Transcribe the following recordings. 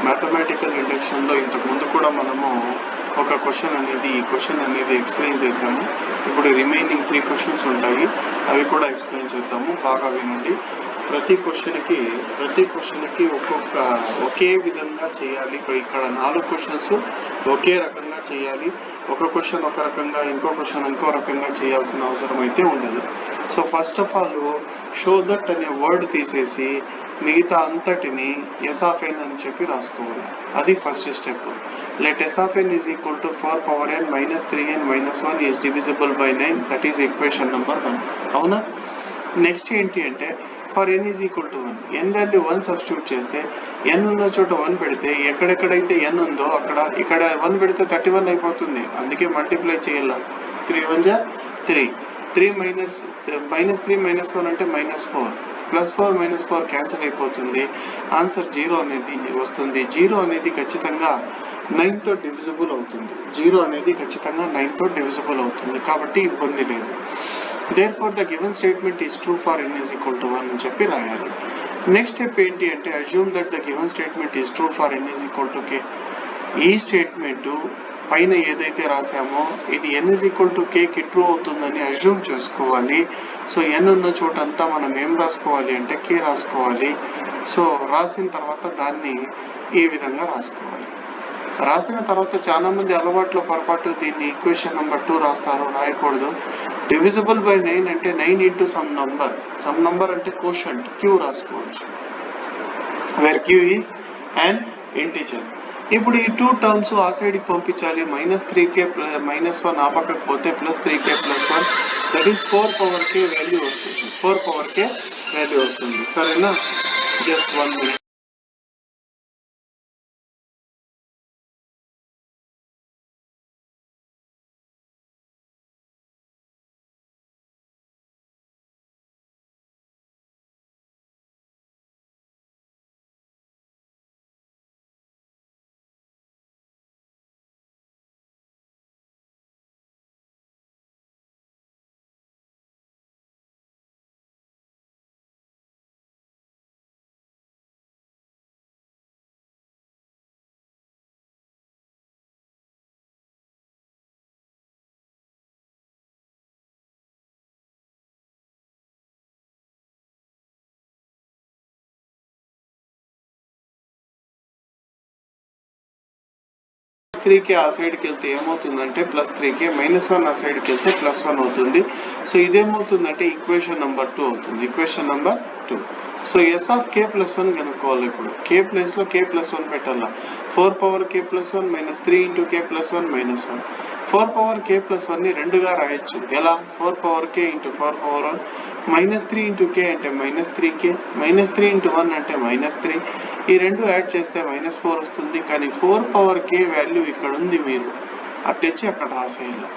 Mathematical ఇండక్షన్లో ఇంతకుముందు కూడా మనము ఒక క్వశ్చన్ అనేది ఎక్స్ప్లెయిన్ చేశాము. ఇప్పుడు రిమైనింగ్ 3 క్వశ్చన్స్ ఉంటాయి, అవి కూడా ఎక్స్ప్లెయిన్ చేద్దాము. బాగా వినండి. ప్రతి క్వశ్చన్కి ఒకే విధంగా చేయాలి. ఇక్కడ 4 క్వశ్చన్స్ ఒకే రకంగా చేయాలి. ఒక క్వశ్చన్ ఒక రకంగా, ఇంకో క్వశ్చన్ ఇంకో రకంగా చేయాల్సిన అవసరం అయితే ఉండదు. So first of all show that అనే వర్డ్ తీసేసి మిగతా అంతటిని ఎస్ ఆఫ్ ఎన్ అని చెప్పి రాసుకోవాలి. అది first step. Let s of n is equal to 4 power n minus 3n minus 1 is divisible by 9. That is equation number 1. అవునా? నెక్స్ట్ ఏంటి అంటే for n is equal to 1, n value 1 substitute చేస్తే n ఉన్న చోట 1 పెడితే ఎక్కడెక్కడైతే n ఉందో ఇక్కడ 1 పెడితే 31 అయిపోతుంది. అందుకే మల్టిప్లై చేయాల. 3 1 జా 3, 3 minus 3 minus 1 అంటే -4, +4 -4 క్యాన్సిల్ అయిపోతుంది. ఆన్సర్ 0 అనేది వస్తుంది. 0 అనేది ఖచ్చితంగా 9తో డివిజిబుల్ అవుతుంది. 0 అనేది ఖచ్చితంగా 9తో డివిజిబుల్ అవుతుంది, కాబట్టి ఇబ్బంది లేదు. Therefore the given statement is true for n is equal to 1 అని చెప్పి రాయాలి. నెక్స్ట్ స్టెప్ ఏంటి అంటే assume that the given statement is true for n is equal to k. ఈ స్టేట్మెంట్ పైన ఏదైతే రాసామో ఇది n is equal to k కి ట్రూ అవుతుందని అజ్యూమ్ చేసుకోవాలి. సో n ఉన్న చోట అంతా మనం ఏం రాసుకోవాలి అంటే k రాసుకోవాలి. సో రాసిన తర్వాత దాన్ని ఈ విధంగా రాసుకోవాలి. రాసిన తర్వాత చాలా మంది అలవాట్లో పొరపాటు దీన్ని ఈక్వేషన్ నెంబర్ 2 రాస్తారు. రాయకూడదు. డివిజిబుల్ బై 9 అంటే 9 ఇంటూ సమ్ నంబర్ అంటే కోషంట్ q రాసుకోవచ్చు, where q is and integer. ఇప్పుడు ఈ 2 టర్మ్స్ ఆ సైడ్కి పంపించాలి. -3k -1 ఆ పక్కకు పోతే +3k + 1 that is 4 power k value వస్తుంది. 4 power k వాల్యూ వస్తుంది. సరేనా? Just 1 minute. +3k ఆ సైడ్కి వెళ్తే ఏమవుతుందంటే +3k, -1 ఆ సైడ్కి వెళ్తే +1 అవుతుంది. సో ఇదేమవుతుందంటే ఈక్వేషన్ నెంబర్ 2 అవుతుంది. Equation number 2. So s of k + 1 కనుక్కోవాలి. ఇప్పుడు k ప్లేస్లో k + 1 పెట్టాలా. 4 power k + 1 -3 into k + 1 -1. 4 power k + 1ని 2గా రాయొచ్చు. ఎలా? 4 power k into 4 power 1 -3 into k అంటే -3k, -3 ఇంటూ 1 అంటే -3. ఈ 2 యాడ్ చేస్తే -4 వస్తుంది. కానీ 4 power k వాల్యూ ఇక్కడ ఉంది, మీరు అది తెచ్చి అక్కడ రాసేయాలి.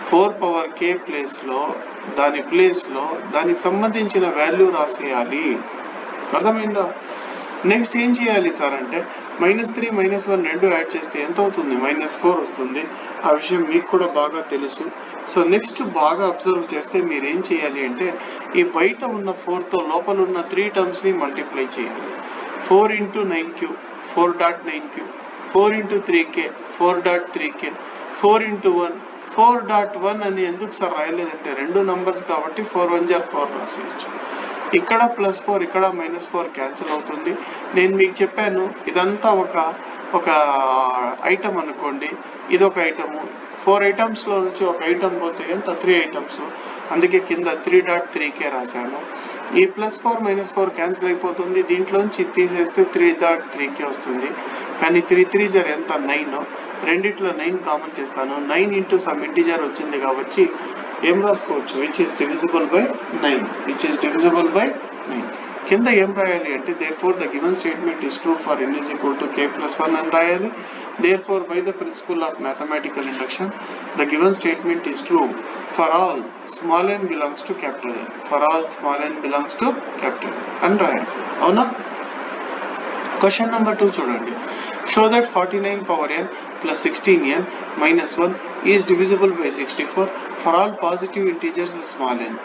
4 power k ప్లేస్లో దానికి సంబంధించిన వాల్యూ రాసేయాలి. అర్థమైందా? నెక్స్ట్ ఏం చేయాలి సార్ అంటే -3 -1 2 యాడ్ చేస్తే ఎంత అవుతుంది? -4 వస్తుంది. ఆ విషయం మీకు కూడా బాగా తెలుసు. సో నెక్స్ట్ బాగా అబ్జర్వ్ చేస్తే మీరు ఏం చేయాలి అంటే ఈ బయట ఉన్న 4తో లోపల ఉన్న 3 టర్మ్స్ని మల్టిప్లై చేయాలి. 4 × 9q 4.9q, 4 × 3k 4.3k, 4 × 1 4.1 అని ఎందుకు సార్ రాయలేదంటే 2 నంబర్స్ కాబట్టి 4 1 జా 4 రాసేయచ్చు. ఇక్కడ +4 ఇక్కడ -4 క్యాన్సిల్ అవుతుంది. నేను మీకు చెప్పాను ఇదంతా ఒక ఐటమ్ అనుకోండి. ఇది ఒక ఐటము. 4 ఐటమ్స్లో నుంచి ఒక ఐటమ్ పోతే ఎంత? 3 ఐటమ్స్. అందుకే కింద 3.3k రాశాను. ఈ +4 -4 క్యాన్సిల్ అయిపోతుంది. దీంట్లోంచి తీసేస్తే 3.3k వస్తుంది. కానీ 3 3 జర్ ఎంత? 9. రెండిట్లో 9 కామన్ చేస్తాను. 9 ఇంటూ సమ్ ఇంటిజర్ వచ్చింది కాబట్టి ఏం రాసుకోవచ్చు? Which is divisible by 9. కింద ఏం రాయాలి అంటే therefore the given statement is true for n is equal to k + 1 అని రాయాలి. therefore by the principle of mathematical induction the given statement is true for all small n belongs to capital N. అని రాయాలి. అవునా? Question number 2 చూడండి. Show that 49 power n plus 16n minus 1 is divisible by 64 for all positive integers small n.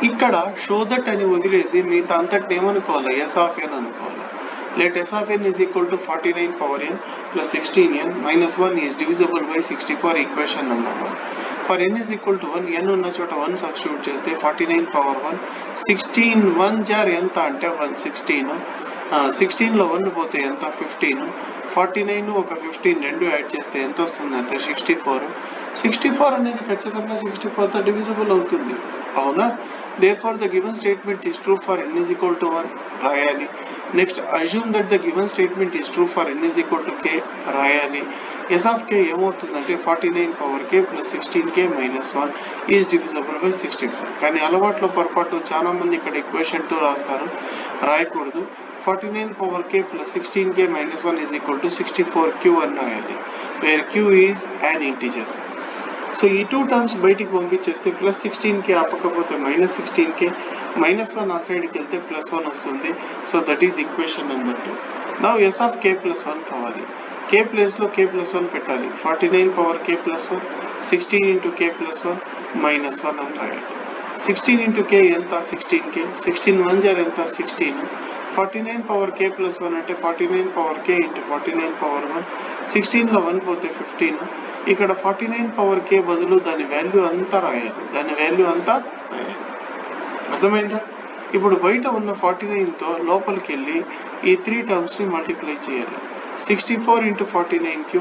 ఇక్కడ show that అని వదిలేసి మిగతా అంతటిని ఏమనుకోవాలి? ఎస్ ఆఫ్ ఎన్ అనుకోవాలి. Let S of n is equal to 49 power n plus 16n minus 1 is divisible by 64 equation number 1. For n is equal to 1, n ఉన్న చోట 1 substitute చేస్తే 49 power 1, 16 1 జార్ ఎంత అంటే 116, 16లో 1 పోతే ఎంత 15, 49 ఒక 15 రెండు యాడ్ చేస్తే ఎంత వస్తుంది అంటే 64. 64 అనేది ఖచ్చితంగా 64తో డివిజిబుల్ అవుతుంది, అవునా? Therefore the given statement is true for n is equal to 1 రాయాలి. Next assume that the given statement is true for n is equal to k రాయాలి. S of k ఏమవుతుందంటే 49 power k plus 16k minus 1 is divisible by 64. కానీ అలవాట్లో పొరపాటు చాలా మంది ఇక్కడ equation 2 రాస్తారు, రాయకూడదు. 49 power k plus 16k minus 1 is equal to 64q అని రాయాలి, where q is an integer. So ఈ 2 టర్మ్స్ బయటికి పంపించేస్తే ప్లస్ 16k ఆపకపోతే మైనస్ 16k, మైనస్ 1 ఆ సైడ్కి వెళ్తే ప్లస్ 1 వస్తుంది. So that is equation number 2. Now s of k plus 1 కావాలి. k ప్లేస్లో k ప్లస్ 1 పెట్టాలి. 49 power k plus 1, 16 into k plus 1 minus 1 అని రాయాలి. 16 ఇంటూ k ఎంత 16k, 16 1 జార్ ఎంత 16, 49 పవర్ k ప్లస్ 1 అంటే 49 పవర్ k ఇంటూ 49 పవర్ 1, 16లో 1 పోతే 15. ఇక్కడ 49 పవర్ k బదులు దాని వాల్యూ అంతా రాయాలి, దాని వాల్యూ అంతా రాయాలి. అర్థమైందా? ఇప్పుడు బయట ఉన్న 49తో లోపలికి వెళ్ళి ఈ 3 టర్మ్స్ని మల్టిప్లై చేయాలి. 64 into 49q,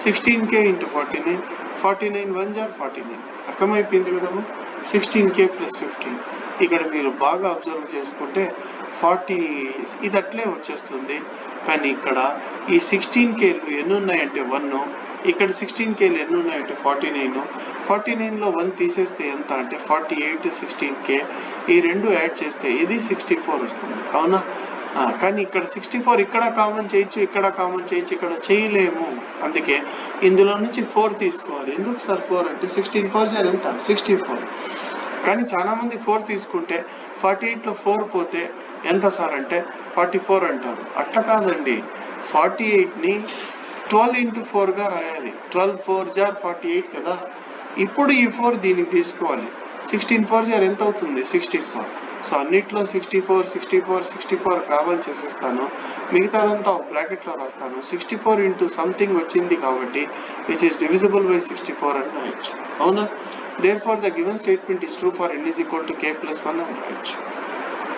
16k into 49, 49 1 jar 49. అర్థమైపోయింది కదమ్మా? 16k plus 15. ఇక్కడ మీరు బాగా అబ్జర్వ్ చేసుకుంటే 40 ఇది అట్లే వచ్చేస్తుంది. కానీ ఇక్కడ ఈ 16kలు ఎన్ని ఉన్నాయంటే 1, ఇక్కడ 16kలు ఎన్ని ఉన్నాయంటే 49. 49లో 1 తీసేస్తే ఎంత అంటే 48, 16k ఈ రెండు యాడ్ చేస్తే ఇది 64 వస్తుంది, అవునా? కానీ ఇక్కడ 64 ఇక్కడ కామన్ చేయొచ్చు, ఇక్కడ కామన్ చేయొచ్చు, ఇక్కడ చేయలేము. అందుకే ఇందులో నుంచి 4 తీసుకోవాలి. ఎందుకు సార్ 4 అంటే 16 4 జార్ ఎంత 64. కానీ చాలా మంది 4 తీసుకుంటే 48లో 4 పోతే ఎంత సార్ అంటే 44 అంటారు. అట్లా కాదండి, 48ని 12 ఇంటూ 4గా రాయాలి. 12 4 జార్ 48 కదా. ఇప్పుడు ఈ 4 దీనికి తీసుకోవాలి. 16 4 జార్ ఎంత అవుతుంది 64. సో అన్నిట్లో 64 64 64 కామన్ చేసేస్తాను, మిగతాదంతా బ్రాకెట్లో రాస్తాను. 64 ఇంటూ సంథింగ్ వచ్చింది కాబట్టి విచ్ ఈస్ డివిజిబుల్ బై 64 అని రాయొచ్చు, అవునా? Therefore the given statement is true for n is equal to k plus 1 అని రాయొచ్చు.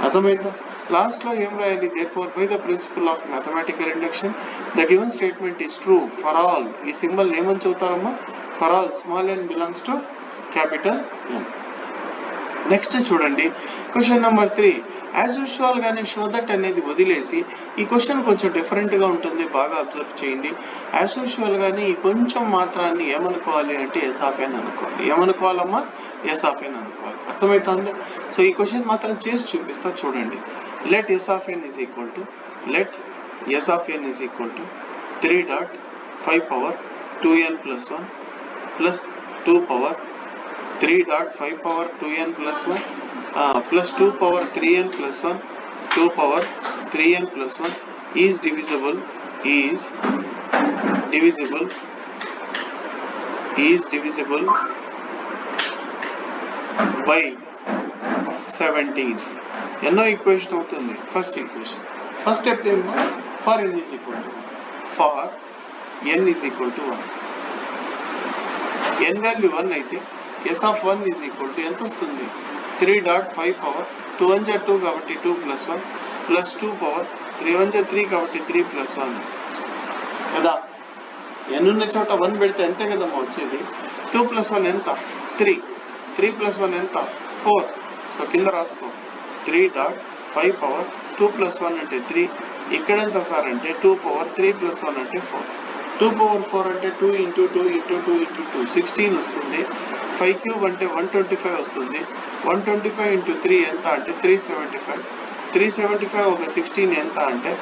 అర్థమైందా? లాస్ట్లో ఏం రాయాలి? Therefore by the principle of mathematical induction the given statement is true for all. ఈ సింబల్ ఏమని చదువుతారమ్మా? For all small n belongs to capital N. Next చూడండి question number 3. As usual గానే షో దట్ అనేది వదిలేసి ఈ క్వశ్చన్ కొంచెం డిఫరెంట్గా ఉంటుంది, బాగా అబ్జర్వ్ చేయండి. యాజ్ యూజువల్ గానే ఈ కొంచెం మాత్రాన్ని ఏమనుకోవాలి అంటే ఎస్ ఆఫ్ ఎన్ అనుకోవాలి. ఏమనుకోవాలమ్మా? ఎస్ ఆఫ్ ఎన్ అనుకోవాలి. అర్థమవుతుంది? సో ఈ క్వశ్చన్ మాత్రం చేసి చూపిస్తా చూడండి. Let s of n is equal to 3.5 power 2n plus 1 plus 2 power 3.5 power 2n plus 1 plus 2 power 3n plus 1 2 power 3n plus 1 is divisible by 17. ఎన్నో equation అవుతుంది? First equation. ఫస్ట్ స్టెప్ ఏమో for n is equal to 1. n value 1 అయితే s of 1 is equal to ఎంత వస్తుంది? 3.5 power 2 1 jar 2 కాబట్టి 2 plus 1 plus 2 power 3 1 jar 3 కాబట్టి 3 plus 1 కదా. n ఉన్న చోట 1 పెడితే అంతే కదమ్మా వచ్చేది. 2 plus 1 ఎంత? 3. 3 plus 1 ఎంత? 4. సో కింద రాసుకో 3.5 power 2 plus 1 అంటే 3. ఇక్కడ ఎంత సార్ అంటే 2 power 3 plus 1 అంటే 4. 2 power 4 అంటే 2 into 2 into 2 into 2 16 వస్తుంది. 5 cube అంటే 125 వస్తుంది. 125 into 3 ఎంత అంటే 375. 375 ఒక 16 ఎంత అంటే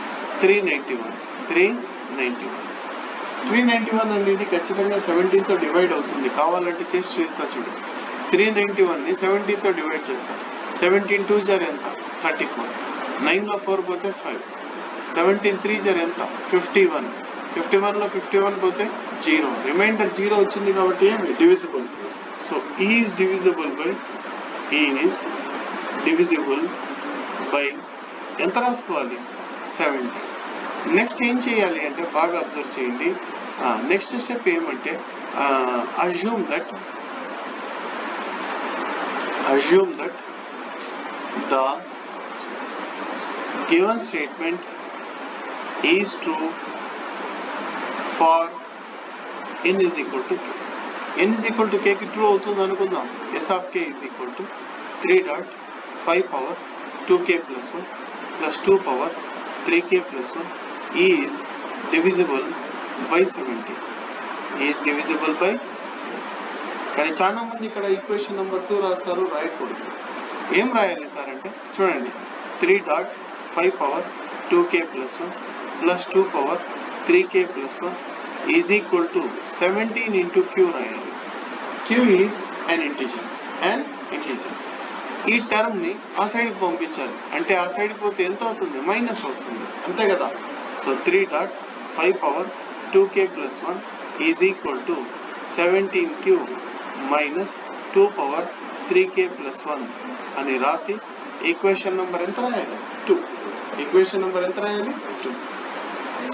391 అనేది ఖచ్చితంగా 17తో డివైడ్ అవుతుంది. కావాలంటే చేసి చూస్తా చూడు. 391ని 17తో డివైడ్ చేస్తాను. 17 2 జార్ ఎంత? 34. 9లో 4 పోతే 5. 17 3 జార్ ఎంత? 51. 51లో 51 పోతే 0. రిమైండర్ 0 వచ్చింది కాబట్టి ఏమి divisible. So is divisible by ఎంత రాసుకోవాలి? 17. నెక్స్ట్ ఏం చేయాలి అంటే బాగా అబ్జర్వ్ చేయండి. నెక్స్ట్ స్టెప్ ఏమంటే assume that the given statement is true for n is equal to k. n is equal to k కి ట్రూ అవుతుంది అనుకుందాం. s of k is equal to 3 dot 5 power 2k plus 1 plus 2 power 3k plus 1 is divisible by 70. is divisible by 70. కానీ చాలా మంది ఇక్కడ equation number 2 రాస్తారు, రాయకూడదు. ఏం రాయాలి సార్ అంటే చూడండి, 3 dot 5 power 2k plus 1 plus 2 power 3k plus 1 is equal to 17 into q రాయాలి. q is an integer. ఈ టర్మ్ ని ఆ సైడ్కి పంపించాలి. అంటే ఆ సైడ్కి పోతే ఎంత అవుతుంది? మైనస్ అవుతుంది, అంతే కదా. So 3 dot 5 power 2k plus 1 is equal to 17q minus 2 power 3k plus 1 అని రాసి ఈక్వేషన్ నెంబర్ ఎంత రాయాలి? 2. ఈక్వేషన్ నెంబర్ ఎంత రాయాలి? 2.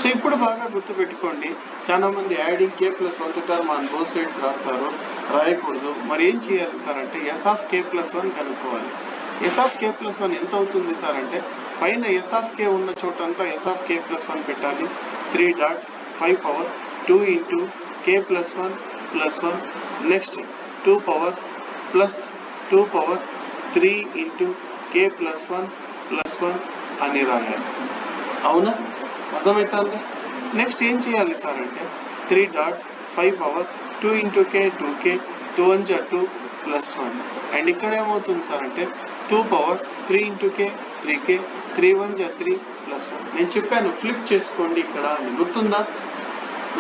సో ఇప్పుడు బాగా గుర్తుపెట్టుకోండి, చాలా మంది adding k plus 1 term on both sides రాస్తారు, రాయకూడదు. మరి ఏం చేయాలి సార్ అంటే s of k plus 1 కనుక్కోవాలి. s of k plus 1 ఎంత అవుతుంది సార్ అంటే పైన s of k ఉన్న చోటంతా s of k plus 1 పెట్టాలి. 3 dot 5 power 2 into k plus 1 plus 1 next 2 power plus 2 power 3 into k plus 1 plus 1 అని రాయాలి. అవునా? అర్థమవుతుంది. నెక్స్ట్ ఏం చేయాలి సార్ అంటే 3 dot 5 power 2 into k 2k 2 1 2 plus 1 and ఇక్కడ ఏమవుతుంది సార్ అంటే 2 power 3 into k 3k 3 1 3 plus 1. నేను చెప్పాను ఫ్లిప్ చేసుకోండి ఇక్కడ అని,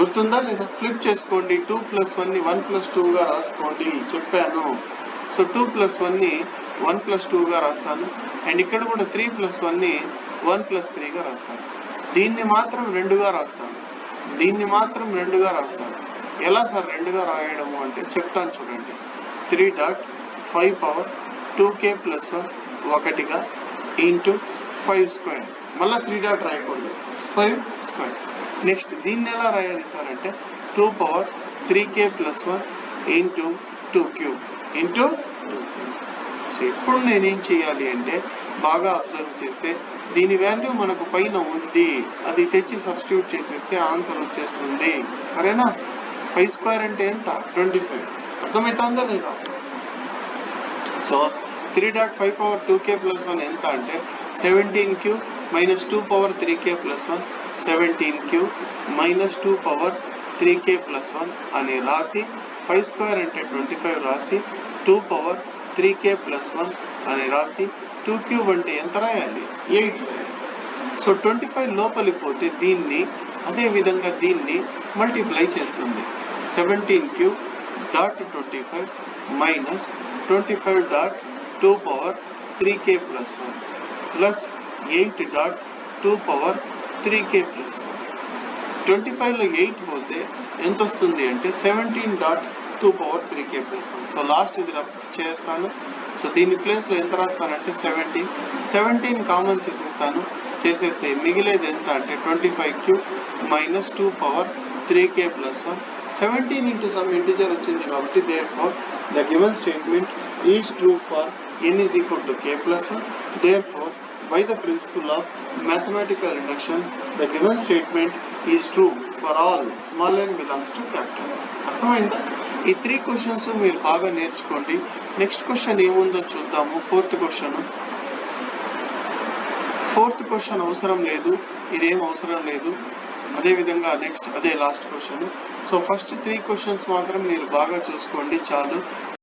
గుర్తుందా లేదా? ఫ్లిప్ చేసుకోండి. 2 plus 1 ని 1 plus 2గా రాసుకోండి చెప్పాను. సో 2 plus 1 ని 1 plus 2గా రాస్తాను అండ్ ఇక్కడ కూడా 3 plus 1 ని 1 plus 3గా రాస్తాను. దీన్ని మాత్రం 2గా రాస్తాను. ఎలా సార్ 2గా రాయడము అంటే చెప్తాను చూడండి. 3 dot 5 power 2k plus 1 ఒకటిగా ఇంటూ 5 స్క్వేర్, మళ్ళీ 3 డాట్ రాయకూడదు, 5 స్క్వేర్. నెక్స్ట్ దీన్ని ఎలా రాయాలి సార్ అంటే 2 power 3k plus 1 into 2 into 2. So ఇప్పుడు నేనేం చేయాలి అంటే బాగా అబ్జర్వ్ చేస్తే దీని వాల్యూ మనకు పైన ఉంది, అది తెచ్చి సబ్స్టిట్యూట్ చేసేస్తే ఆన్సర్ వచ్చేస్తుంది. సరేనా? 5 స్క్వేర్ అంటే ఎంత? 25. అర్థమవుతుందా లేదా? So 3 dot 5 power 2k plus 1 ఎంత అంటే 17q minus 2 power 3k plus 1 17q minus 2 power 3k plus 1 అని రాసి 5 స్క్వేర్ అంటే 25 రాసి 2 power 3k plus 1 అని రాసి 2 క్యూబ్ అంటే ఎంత రాయాలి? 8 రాయాలి. సో 25 లోపలికి పోతే దీన్ని అదే విధంగా దీన్ని మల్టిప్లై చేస్తుంది. 17 cube dot 25 minus 25 dot 2 power 3k plus 1 plus 8 dot 2 power 3k plus 1. 25లో 8 పోతే ఎంత వస్తుంది అంటే 17 dot 2 power 3k plus 1. So last ఇది చేస్తాను. సో దీని ప్లేస్లో ఎంత రాస్తానంటే 17 కామన్ చేసేస్తే మిగిలేది ఎంత అంటే 25q minus 2 power 3k plus 1. 17 into some integer వచ్చింది కాబట్టి therefore the given statement is true for n is equal to k plus 1. Therefore by the principle of mathematical induction the given statement is true for all small n belongs to capital N. అర్థమైందా? ఈ 3 questions మీరు బాగా నేర్చుకోండి. Next question ఏముందో చూద్దాము. Fourth question అవసరం లేదు, ఇదేం అవసరం లేదు. అదే విధంగా నెక్స్ట్ అదే last question. So first 3 questions మాత్రం మీరు బాగా చూసుకోండి చాలు.